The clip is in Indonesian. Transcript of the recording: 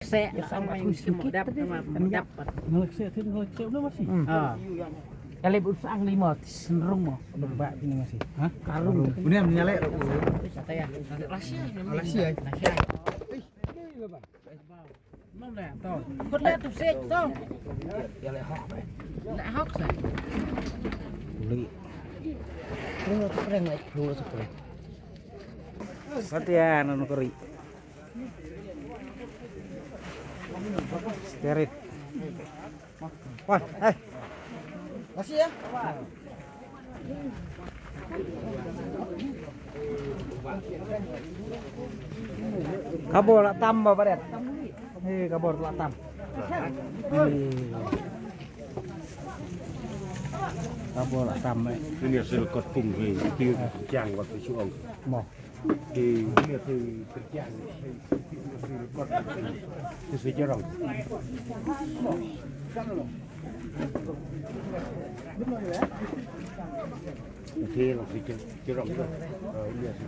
Xe xong anh một đắp dapat. Ngelek itu masih. Kali usang 5 senrung mo. Berbak ini masih. Hah? Karung. Bener menyalek. Kata ya. Rahasia. Rahasia. Rahasia. Mau lah tol. Kut lihat tuh sih tol. Ya lek hok. Lek hok saya. Beli. Lu keren lagi, lu keren. Latihan anu keri. Sterit. Wah, Kasih ya. kabor lah tambah padet. Kabor lah tam. Kabor lah tam. Ini hasil kotung itu kerjaan waktu suang. Mau. Ini hasil kerjaan itu sejarah. Oke, langsung cerong tuh. Ini hasil